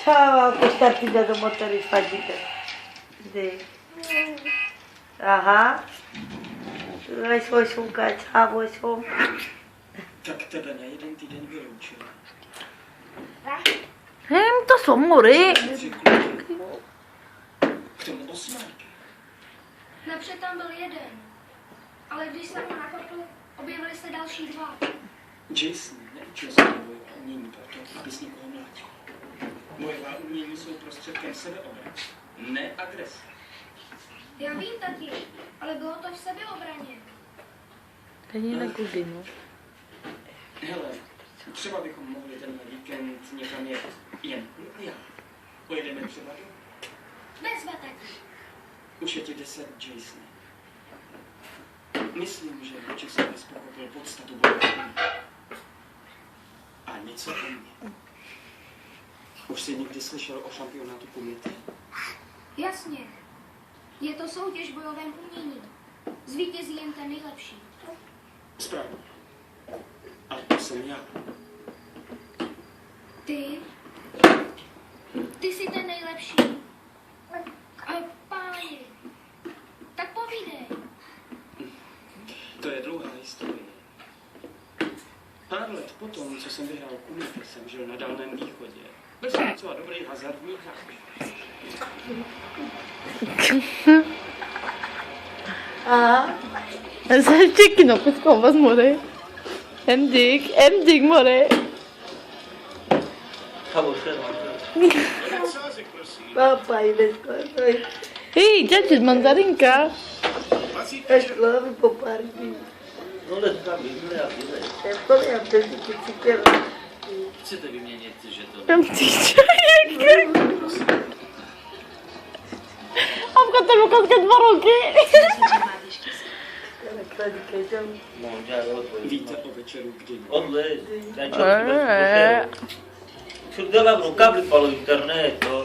Ciao, portarti da motori fagite. Aha. Svoj šunka, čávo šun. Tak tebe na jeden týden vyloučil. To jsou mory. K tomu 8. Napřed tam byl jeden, ale když jsem ho nakopl, objevily se další 2. Jason neučil se bojové umění proto, abys někoho mlátil. Bojová umění jsou prostředkem sebeobrany, ne agrese. Já vím taky, ale bylo to v sebeobraně. To je na kudy, no. Hele, třeba bychom mohli tenhle víkend někam jet jen já. Pojedeme třeba do... Bezva taky. Už je ti 10, Jason. Myslím, že Jason bys pochopil podstatu bojové umění. A něco o mně. Už jsi někdy slyšel o šampionátu Kumite? Jasně. Je to soutěž v bojovém umění. Zvítězí jen ten nejlepší. Správně. A to jsem já. Ty jsi ten nejlepší. Ale páni, tak povídej. To je dlouhá historie. Pár let potom, co jsem vyhrál Kumite, jsem žil na Dálném východě. Byl jsem docela dobrý hazardní hráč. Aha. Ještě kino, počkám vás, more. Emdik, more. Papa, jde skoro. Hej, čači, mandarinka. Až hlavy po parky. Já teď cítil. Chcete vyměnit, že to... Emdik, čajek. Apka to Lukaska 2 roky. Víte o večeru kdy? Odlez. Čo dala v rukavli palo internet, to.